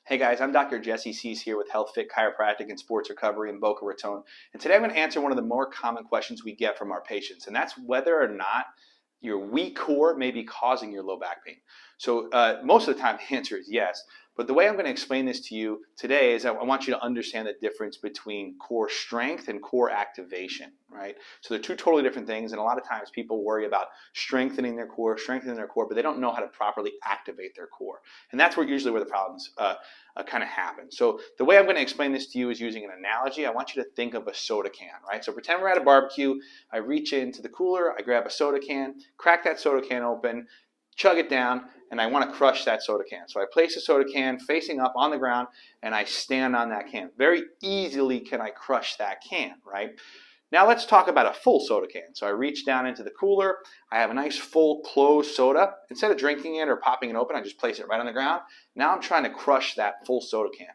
Hey guys, I'm Dr. Jesse Suess here with Health Fit Chiropractic and Sports Recovery in Boca Raton. And today I'm going to answer one of the more common questions we get from our patients, and that's whether or not your weak core may be causing your low back pain. So most of the time the answer is yes. But the way I'm going to explain this to you today is I want you to understand the difference between core strength and core activation, right? So they're two totally different things, and a lot of times people worry about strengthening their core, but they don't know how to properly activate their core. And that's usually where the problems kind of happen. So the way I'm going to explain this to you is using an analogy. I want you to think of a soda can, right? So pretend we're at a barbecue. I reach into the cooler, I grab a soda can, crack that soda can open, chug it down, and I want to crush that soda can. So I place the soda can facing up on the ground, and I stand on that can. Very easily can I crush that can, right? Now let's talk about a full soda can. So I reach down into the cooler. I have a nice full closed soda. Instead of drinking it or popping it open, I just place it right on the ground. Now I'm trying to crush that full soda can.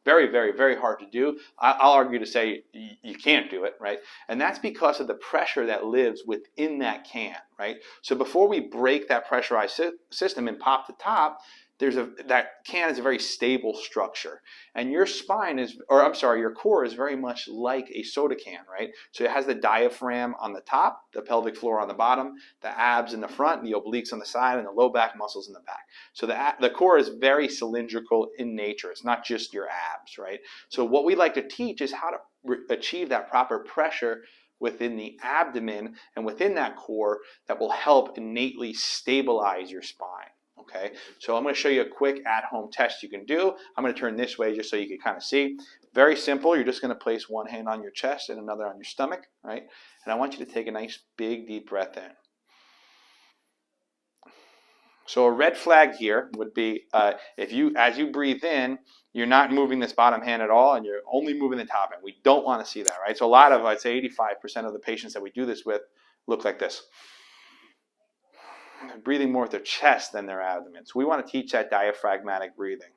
Very, very, very hard to do. I'll argue to say you can't do it, right? And that's because of the pressure that lives within that can, right? So before we break that pressurized system and pop the top, that can is a very stable structure, and your your core is very much like a soda can, right? So it has the diaphragm on the top, the pelvic floor on the bottom, the abs in the front, and the obliques on the side, and the low back muscles in the back. So the core is very cylindrical in nature. It's not just your abs, right? So what we like to teach is how to achieve that proper pressure within the abdomen and within that core that will help innately stabilize your spine. Okay, so I'm going to show you a quick at-home test you can do. I'm going to turn this way just so you can kind of see. Very simple. You're just going to place one hand on your chest and another on your stomach, right? And I want you to take a nice big deep breath in. So a red flag here would be as you breathe in, you're not moving this bottom hand at all, and you're only moving the top hand. We don't want to see that, right? So a lot of, I'd say 85% of the patients that we do this with look like this. They're breathing more with their chest than their abdomen. So we want to teach that diaphragmatic breathing.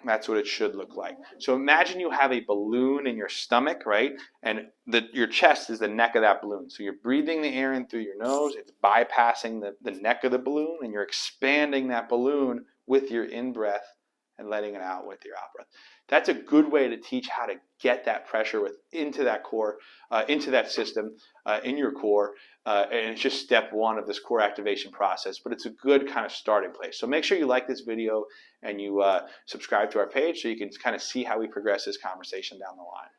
That's what it should look like. So imagine you have a balloon in your stomach, right? And your chest is the neck of that balloon. So you're breathing the air in through your nose. It's bypassing the neck of the balloon, and you're expanding that balloon with your in-breath and letting it out with your out-breath. That's a good way to teach how to get that pressure into that core, into that system, in your core. And it's just step one of this core activation process, but it's a good kind of starting place. So make sure you like this video and you subscribe to our page so you can kind of see how we progress this conversation down the line.